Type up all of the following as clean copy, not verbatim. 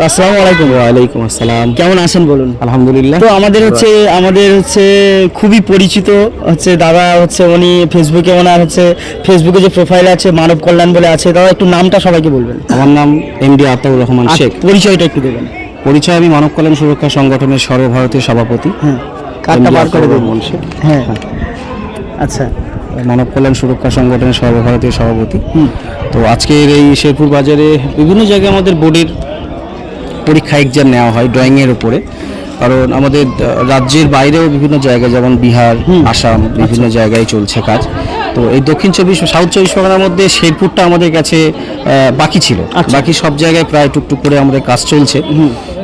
আসসালামু আলাইকুম। ওয়ালাইকুম আসসালাম। কেমন আছেন বলুন? আলহামদুলিল্লাহ। তো আমাদের হচ্ছে খুবই পরিচিত হচ্ছে দাদা, হচ্ছে উনি ফেসবুকে ওনার হচ্ছে ফেসবুকে যে প্রোফাইল আছে মানব কল্যাণ বলে আছে, দাদা একটু নামটা সবাইকে বলবেন। আমার নাম এমডি আতাউর রহমান শেখ। পরিচয়টা একটু দেবেন। পরিচয়, আমি মানব কল্যাণ সুরক্ষা সংগঠনের সর্বভারতীয় সভাপতি। হ্যাঁ, কার্ডটা বার করে দেবেন। হ্যাঁ, আচ্ছা। মানব কল্যাণ সুরক্ষা সংগঠনের সর্বভারতীয় সভাপতি। তো আজকের এই শেরপুর বাজারে বিভিন্ন জায়গায় আমাদের বোর্ডের পরীক্ষা এক্সাম নেওয়া হয় ড্রয়িংয়ের উপরে, কারণ আমাদের রাজ্যের বাইরেও বিভিন্ন জায়গায় যেমন বিহার, আসাম, বিভিন্ন জায়গায় চলছে কাজ। তো এই সাউথ 24 পরগনার মধ্যে শেরপুরটা আমাদের কাছে বাকি ছিল। বাকি সব জায়গায় প্রায় টুকটুক করে আমাদের কাজ চলছে।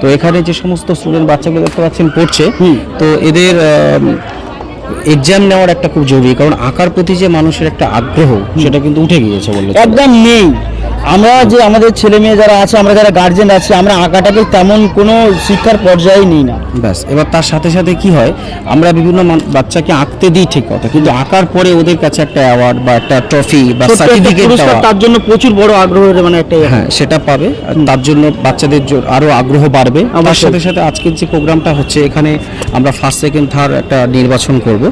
তো এখানে যে সমস্ত স্টুডেন্ট বাচ্চাগুলো দেখতে পাচ্ছেন পড়ছে, তো এদের এক্সাম নেওয়ার একটা খুব জরুরি, কারণ আঁকার প্রতি যে মানুষের একটা আগ্রহ সেটা কিন্তু উঠে গিয়েছে বললে একদম নেই। আমরা যে আমাদের ছেলে মেয়ে যারা আছে, আমরা যারা গার্জেন আছি, আমরা আঁকাটাকে তেমন কোনো শিক্ষার পর্যায়ে নিই না। ব্যাস, এবার তার সাথে সাথে কি হয়, আমরা বিভিন্ন বাচ্চাকে আঁকতে দিই ঠিক কথা, কিন্তু আঁকার পরে ওদের কাছে একটা অ্যাওয়ার্ড বা একটা ট্রফি বা সার্টিফিকেট দেওয়া, তার জন্য প্রচুর বড় আগ্রহ, মানে একটা হ্যাঁ সেটা পাবে। তার জন্য বাচ্চাদের আরো আগ্রহ বাড়বে। তার সাথে সাথে আজকের যে প্রোগ্রামটা হচ্ছে, এখানে আমরা ফার্স্ট সেকেন্ড থার্ড একটা নির্বাচন করব।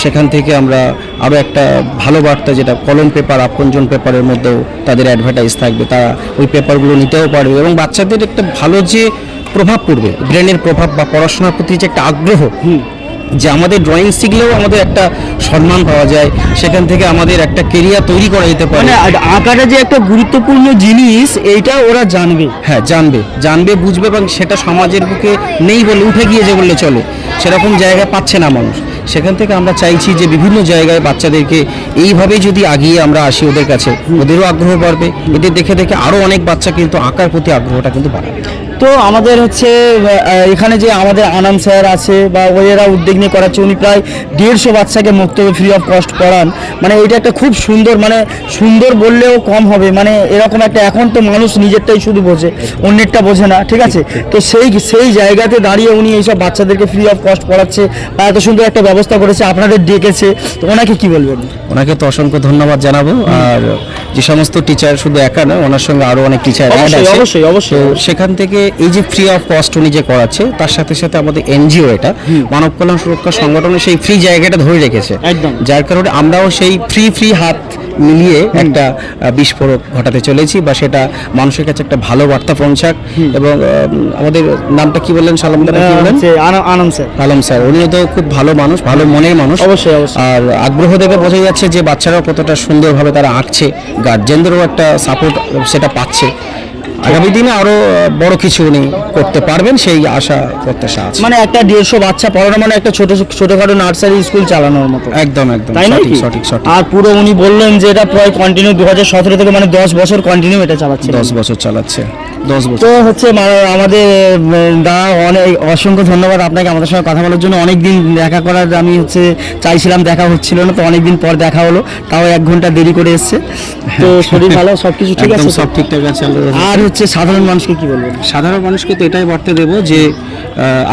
সেখান থেকে আমরা আরো একটা ভালো বার্তা, যেটা কলম পেপার, আপনজন পেপারের মধ্যেও তাদের অ্যাডভার্টাইজ থাকবে, তারা ওই পেপারগুলো নিতেও পারবে এবং বাচ্চাদের একটা ভালো যে প্রভাব পড়বে, ব্রেনের প্রভাব বা পড়াশোনার প্রতি যে একটা আগ্রহ, যে আমাদের ড্রয়িং শিখলেও আমাদের একটা সম্মান পাওয়া যায়, সেখান থেকে আমাদের একটা কেরিয়ার তৈরি করা যেতে পারে। মানে আঁকাটা যে একটা গুরুত্বপূর্ণ জিনিস, এইটা ওরা জানবে। হ্যাঁ, জানবে বুঝবে, এবং সেটা সমাজের বুকে নেই বলে, উঠে গিয়েছে বললে চলে, সেরকম জায়গা পাচ্ছে না মানুষ। সেখান থেকে আমরা চাইছি যে বিভিন্ন জায়গায় বাচ্চাদেরকে এইভাবে যদি আগিয়ে আমরা আসি ওদের কাছে, ওদেরও আগ্রহ বাড়বে, এদের দেখে দেখে আরও অনেক বাচ্চা কিন্তু আঁকার প্রতি আগ্রহটা কিন্তু বাড়াবে। তো আমাদের হচ্ছে এখানে যে আমাদের আনন্দ স্যার আছে বা ওরা উদ্যোগ নিয়ে করাচ্ছে, উনি প্রায় 150 বাচ্চাকে মক্তবে ফ্রি অফ কস্ট পড়ান। মানে এটা একটা খুব সুন্দর, মানে সুন্দর বললেও কম হবে, মানে এরকম একটা, এখন তো মানুষ নিজেরটাই শুধু বোঝে, অন্যেরটা বোঝে না, ঠিক আছে? তো সেই জায়গাতে দাঁড়িয়ে উনি এইসব বাচ্চাদেরকে ফ্রি অফ কস্ট পড়াচ্ছে বা এত সুন্দর একটা ব্যবস্থা করেছে, আপনাদের ডেকেছে, তো ওনাকে কি বলবেন? ওনাকে তো অসংখ্য ধন্যবাদ জানাবো। আর যে সমস্ত টিচার, শুধু একা নয়, ওনার সঙ্গে আরও অনেক টিচার অবশ্যই সেখান থেকে এই যে ফ্রি অফ কস্ট উনি যে করাচ্ছে, তার সাথে সাথে আমাদের এনজিও, এটা মানব কল্যাণ সুরক্ষা সংগঠনের সেই ফ্রি জায়গাটা ধরে রেখেছে, একদম, যার কারণে আমরাও সেই ফ্রি হাত মিলিয়ে একটা বিস্ফোরক ঘটাতে চলেছি, বা সেটা মানুষের কাছে একটা ভালো বার্তা পৌঁছাক। এবং আমাদের নামটা কি বললেন? আলম স্যার, উনিও তো খুব ভালো মানুষ, ভালো মনের মানুষ। অবশ্যই। আর আগ্রহ দেখে বোঝা যাচ্ছে যে বাচ্চারাও কতটা সুন্দরভাবে তারা আঁকছে, গার্জেনদেরও একটা সাপোর্ট সেটা পাচ্ছে। আগামী দিনে আরো বড় কিছু উনি করতে পারবেন, সেই আশা প্রত্যাশা আছে। মানে একটা 150 বাচ্চা পড়ানো মানে একটা ছোটখাটো নার্সারি স্কুল চালানোর মতো। একদম তাই না? সঠিক। আর পুরো উনি বললেন যে এটা প্রায় কন্টিনিউ 2017 থেকে, মানে 10 বছর কন্টিনিউ এটা চালাচ্ছে। 10 বছর চালাচ্ছে। 10 বছর। তো হচ্ছে আমাদের দাদা, অনেক অসংখ্য ধন্যবাদ আপনাকে আমাদের সঙ্গে কথা বলার জন্য। অনেক দিন দেখা করার আমি চাইছিলাম, দেখা হচ্ছিল না, তো অনেকদিন পর দেখা হলো, তাও 1 ঘন্টা দেরি করে এসছে। তো শরীর ভালো, সবকিছু ঠিক আছে? সব ঠিকঠাক আছে। আর হচ্ছে সাধারণ মানুষকে কি বলবেন? সাধারণ মানুষকে তো এটাই বার্তা দেবো যে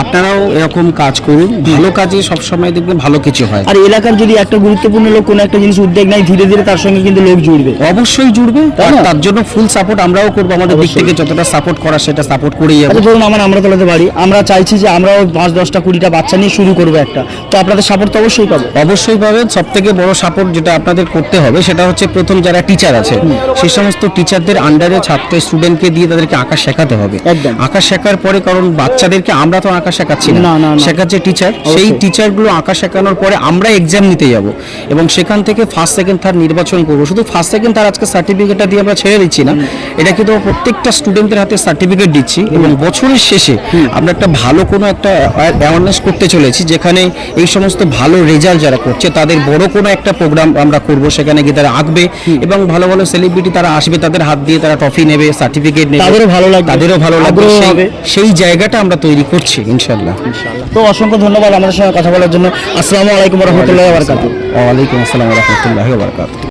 আপনারাও এরকম কাজ করুন, ভালো কাজে সবসময় দেখবেন ভালো কিছু হয়। আর এলাকার যদি একটা গুরুত্বপূর্ণ লোক কোনো একটা জিনিস উদ্যোগ নেয়, ধীরে ধীরে তার সঙ্গে কিন্তু লোক জুড়বে, অবশ্যই জুড়বে। তার জন্য ফুল সাপোর্ট আমরাও করবো, আমাদের দিক থেকে যতটা সাপোর্ট করা সেটা সাপোর্ট করেই যাবো। ধরুন আমরা তোলাতে পারি, আমরা চাইছি যে আমরাও 5, 10টা, 20টা বাচ্চা নিয়ে শুরু করবো একটা, তো আপনাদের সাপোর্ট তো অবশ্যই পাবো। অবশ্যই পাবেন। সব থেকে বড় সাপোর্ট যেটা আপনাদের করতে হবে, সেটা হচ্ছে প্রথম যারা টিচার আছে, সেই সমস্ত টিচারদের আন্ডারে স্টুডেন্টকে দিয়ে তাদেরকে আঁকা শেখাতে হবে। আঁকা শেখার পরে, কারণ বাচ্চাদেরকে আমরা তো আঁকা শেখাচ্ছি না, শেখাচ্ছে টিচার। সেই টিচারগুলো আঁকা শেখানোর পরে আমরা এক্সাম নিতে যাব, এবং সেখান থেকে ফার্স্ট সেকেন্ড থার্ড নির্বাচন করবো। শুধু ফার্স্ট সেকেন্ড থার্ড আজকে সার্টিফিকেটটা দিয়ে আমরা ছেড়ে দিচ্ছি না, এটা কিন্তু প্রত্যেকটা স্টুডেন্টের হাতে সার্টিফিকেট দিচ্ছি, এবং বছরের শেষে আমরা একটা ভালো কোনো একটা অ্যাওয়ারনেস করতে চলেছি, যেখানে এই সমস্ত ভালো রেজাল্ট যারা করছে তাদের বড় কোনো একটা প্রোগ্রাম আমরা করব, সেখানে গিয়ে তারা আঁকবে এবং ভালো ভালো সেলিব্রিটি তারা আসবে, তাদের হাত দিয়ে তারা ট্রফি নেবে, সার্টিফিকেট নেবে, তাদেরও ভালো লাগবে, সেই জায়গাটা আমরা তৈরি করছি ইনশাআল্লাহ। তো অসংখ্য ধন্যবাদ আমাদের সঙ্গে কথা বলার জন্য। আসসালামু আলাইকুম ওয়া রাহমাতুল্লাহি ওয়া বারাকাতুহু। ওয়া আলাইকুম আসসালাম ওয়া রাহমাতুল্লাহি ওয়া বারাকাতুহু।